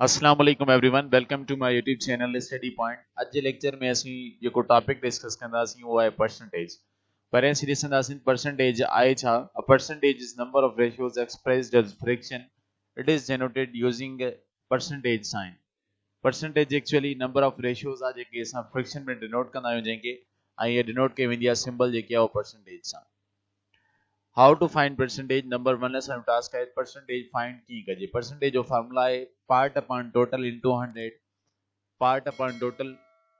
अस्सलाम वालेकुम everyone welcome to my YouTube channel study point. अज जे लेक्चर में असी जेको टॉपिक डिस्कस कंदासीं वो है परसेंटेज। पर ऐसी ॾिसंदासीं परसेंटेज आहे छा। A percentage is number of ratios expressed as fraction. It is denoted using percentage sign. Percentage actually number of ratios आहे जेके असां फ्रैक्शन में डिनोट कंदा आहियूं जंहिंखे ऐं इहे डिनोट कई वेंदी आहे सिंबल जेकी आहे उहो परसेंटेज सां। हाउ टू फाइंड परसेंटेज नंबर 1 असांजो टास्क है परसेंटेज फाइंड की कजे। परसेंटेज जो फार्मूला है part upon total into 100। Part upon total,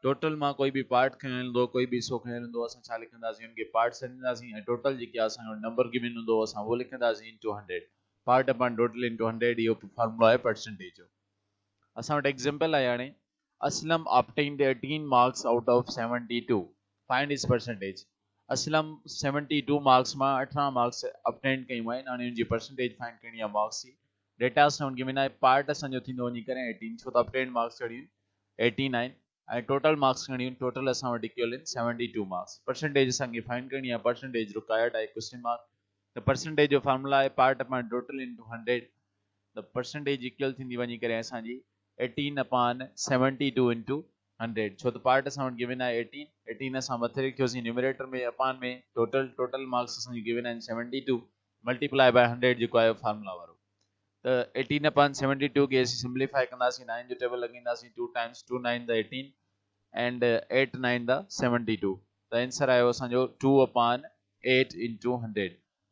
total मां कोई भी पार्ट खयल हूंदो कोई भी हिस्सो खयल हूंदो असां छा लिखंदासीं उनके पार्ट सॾींदासीं ऐं टोटल जेके असांजो नंबर गिवन हूंदो असां वो लिखंदासीं into 100। Part upon total into 100 इहो फार्मूला है परसेंटेज जो। असां वटि एग्जांपल आहे हाणे Aslam obtained 18 marks out of 72। Find is percentage. Aslam 72 marks मां 18 मार्क्स obtained कयूं आहिनि हाणे उनजी परसेंटेज फाइंड करणी आहे मार्क्स जी। डेटा असां गिवन आहे पार्ट असांजो थींदो वञी करे 18 छो त obtained मार्क्स कहिड़ियूं 89 ऐं टोटल मार्क्स कहिड़ियूं टोटल असां वटि इक्वल आहिनि 72 मार्क्स। परसेंटेज असांखे फाइंड करणी आहे परसेंटेज रिक्वायर्ड आहे क्वेश्चन मार्क। त परसेंटेज जो फार्मूला आहे part upon total into 100। The percentage equal थींदी वञी करे असांजी 18 अपॉन 72 इनटू 100। छो त पार्ट असां वटि गिवन आहे 18 असां मथे लिखियोसीं न्यूमरेटर में अपॉन में टोटल मार्क्स असांजी गिवन आहिनि 72 मल्टीप्लाई बाय 100 जेको आहे फार्मूला वारो। त 18 अपॉन 72 खे असीं सिंप्लीफाई कंदासीं 9 जो टेबल लॻाईंदासीं 2 टाइम्स 2 9 द 18 एंड 8 9 द 72। त आंसर आयो असांजो 2 अपॉन 8 इनटू 100।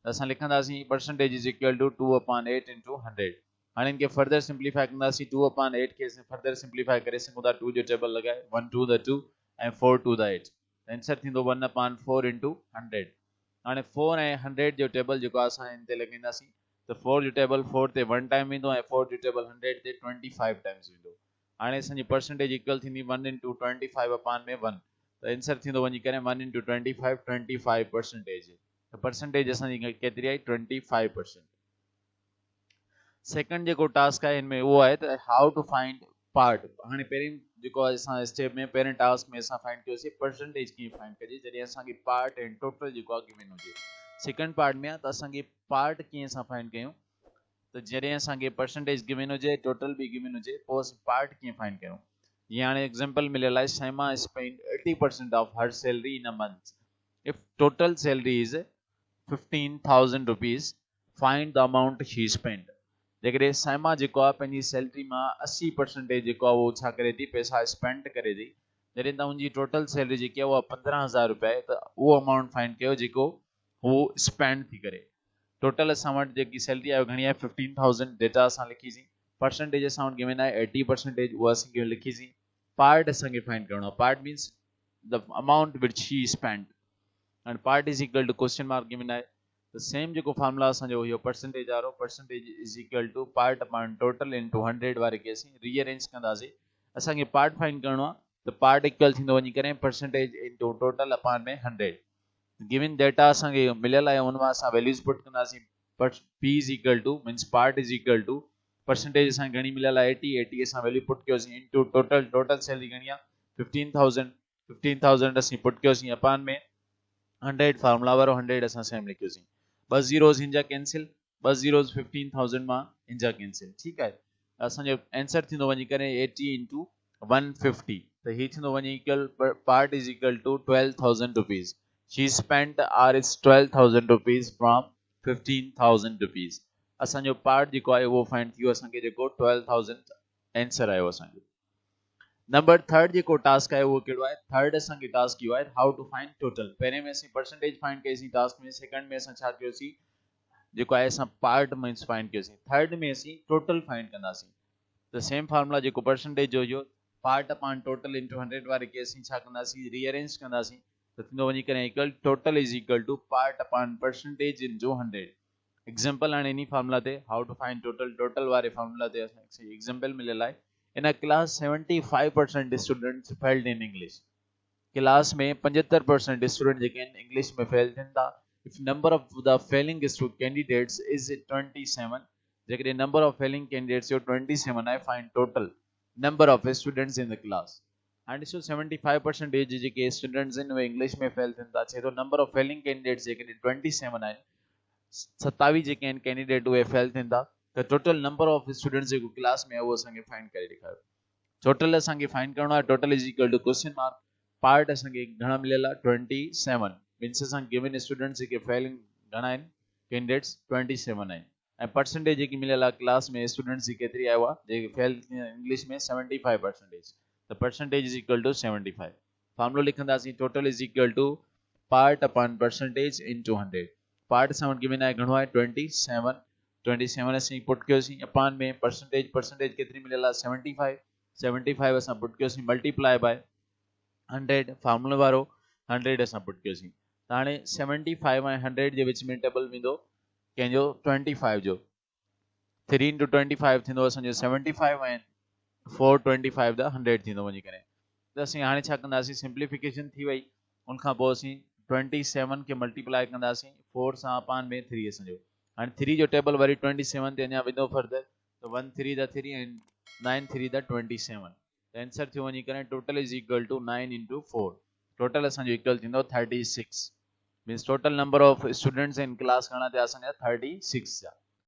त असां लिखंदासीं percentage is equal to 2 upon 8 into 100। हाणे इनके फर्दर सिंप्लीफाई कंदासीं 2 अपॉन 8 के फर्दर सिंप्लीफाई करे सघूं था 2 जो टेबल लगाए 1 2 द 2 ऐं 4 2 द 8। आंसर थींदो 1 अपॉन 4 इनटू 100। हाणे 4 ऐं 100 जो टेबल जेको असां इन ते लॻाईंदासीं त 4 जो टेबल 4 ते 1 टाइम वेंदो ऐं 4 जो टेबल 100 ते 25 टाइम्स वेंदो। हाणे असांजी परसेंटेज इक्वल थींदी 1 इनटू 25 अपॉन में 1। त आंसर थींदो वञी करे 1 इनटू 25 परसेंटेज। त परसेंटेज असांजी केतिरी आई 25%। सेकंड जेको टास्क है इनमें वो है त हाउ टू फाइंड पार्ट। हाणे पहिरीं जेको असां स्टेप में पहिरें टास्क में असां फाइंड कयोसीं परसेंटेज कीअं फाइंड कजे जॾहिं असांखे पार्ट एंड टोटल जेको आहे गिवन हुजे। सेकंड पार्ट में आहे त असांखे पार्ट कीअं असां फाइंड कयूं त जॾहिं असांखे परसेंटेज गिवन हुजे टोटल भी गिवन हुजे पोइ असां पार्ट कीअं फाइंड कयूं। जीअं हाणे एग्जांपल मिलियल आहे सैमा spend 80% of her salary in a month. If total salary is 15,000 rupees find the amount she spend. जेकॾहिं सैमा जेको आहे पंहिंजी सैलरी मां 80% जेको आहे उहो छा करे थी पैसा स्पेंड करे थी जॾहिं त हुनजी टोटल सैलरी जेकी आहे उहा 15,000 रुपया आहे त उहो अमाउंट फाइंड कयो जेको हू स्पेंड थी करे। टोटल असां वटि जेकी सैलरी आहे घणी आहे 15,000। डेटा असां लिखीसीं परसेंटेज असां वटि गिवन आहे 80% उहा असांखे लिखीसीं। पार्ट असांखे फाइंड करिणो आहे part means the amount which she spend and part is equal to question mark given आहे। The same जेको फार्मूला असांजो इहो परसेंटेज वारो percentage is equal to part upon total into 100 वारे खे असीं रीअरेंज कंदासीं। असांखे पार्ट फाइंड करिणो आहे त पार्ट इक्वल थींदो वञी करे परसेंटेज इनटू टोटल अपॉन में 100। गिवन डेटा असांखे मिलियल आहे उन मां असां वैल्यूज पुट कंदासीं। p is equal to means part is equal to percentage असांखे घणी मिलियल आहे 80 असां वैल्यू पुट कयोसीं इनटू टोटल सैलरी घणी आहे 15,000 असीं पुट कयोसीं अपॉन में 100 फार्मूला वारो 100 असां सेम लिखियोसीं। 2 ज़ीरोज़ हिंजा कैंसिल 2 ज़ीरोज़ 15,000 मां हिंजा कैंसिल। ठीक है असांजो आंसर थींदो वञी करे 80 इनटू 150। त ही थींदो वञी equal part is equal to 12,000 rupees. She spent are is 12,000 rupees from 15,000 rupees. असांजो पार्ट जेको आहे उहो फाइंड थियो असांखे जेको 12,000 आंसर आयो असांजो। नंबर थर्ड जेको टास्क है वो कहिड़ो आहे थर्ड असांखे टास्क इहो आहे हाउ टू फाइंड टोटल। पहिरें में असीं परसेंटेज फाइंड कईसीं टास्क में। सेकंड में असां छा कयोसीं जेको आहे असां पार्ट मीन्स फाइंड कयोसीं। थर्ड में असीं टोटल फाइंड कंदासीं। त सेम फार्मूला जेको परसेंटेज जो हुयो पार्ट अपॉन टोटल इनटू 100 वारे खे असीं छा कंदासीं रीअरेंज कंदासीं त थींदो वञी करे equal total is equal to part upon percentage into 100। Example हाणे इन फार्मूला ते हाउ टू फाइंड टोटल वारे फार्मूला ते असांखे एग्जांपल मिलियल आहे। In a class 75% students failed in English। Class में 75% स्टूडेंट जेके आहिनि इंग्लिश में फेल थियनि था। If number of the failing candidates is 27। जेकॾहिं नंबर ऑफ फेलिंग कैंडिडेट्स जो 27 आहे find total number of students in the class. हाणे ॾिसो 75% जेके स्टूडेंट्स आहिनि उहे इंग्लिश में फेल थियनि था चए थो नंबर ऑफ फेलिंग कैंडिडेट्स जेकॾहिं 27 आहिनि 27 जेके आहिनि कैंडिडेट उहे फेल थियनि था त टोटल नंबर ऑफ स्टूडेंट्स जेको क्लास में है वो असांखे फाइंड करे ॾेखारियो। टोटल असांखे फाइंड करणो आहे। Total is equal to question mark part असांखे घणा मिलियल आहे 27 मींस असां गिवन स्टूडेंट्स जेके फेलिंग घणा आहिनि कैंडिडेट्स 27 आहिनि ऐं परसेंटेज जेकी मिलियल आहे क्लास में स्टूडेंट्स जी केतिरी आयो आहे जेके फेल इंग्लिश में 75%। त परसेंटेज इज इक्वल टू 75। फॉर्मूलो लिखंदासीं total is equal to part upon percentage into 100। Part असां वटि गिवन आहे घणो आहे 27 असीं पुट कयोसीं अपॉन में परसेंटेज केतिरी मिलियल आहे 75 असां पुट कयोसीं मल्टीप्लाई बाय 100 फार्मूला वारो 100 असां पुट कयोसीं। त हाणे 75 ऐं 100 जे विच में टेबल वेंदो कंहिंजो 25 जो 3 इंटू 25 थींदो असांजो 75 ऐं 425 द 100 थींदो वञी करे। त असीं हाणे छा कंदासीं सिंप्लीफिकेशन थी वई उनखां पोइ असीं 27 खे मल्टीप्लाई कंदासीं 4 सां अपान में 3 असांजो हाणे 3 जो टेबल वरी 27 ते अञा वेंदो फर्दर त 1 3 द 3 एंड 9 3 द 27 त आंसर थियो वञी करे total is equal to 9 into 4 total असांजो इक्वल थींदो 36 means total number of students in class घणा थिया असांजा 36 जा।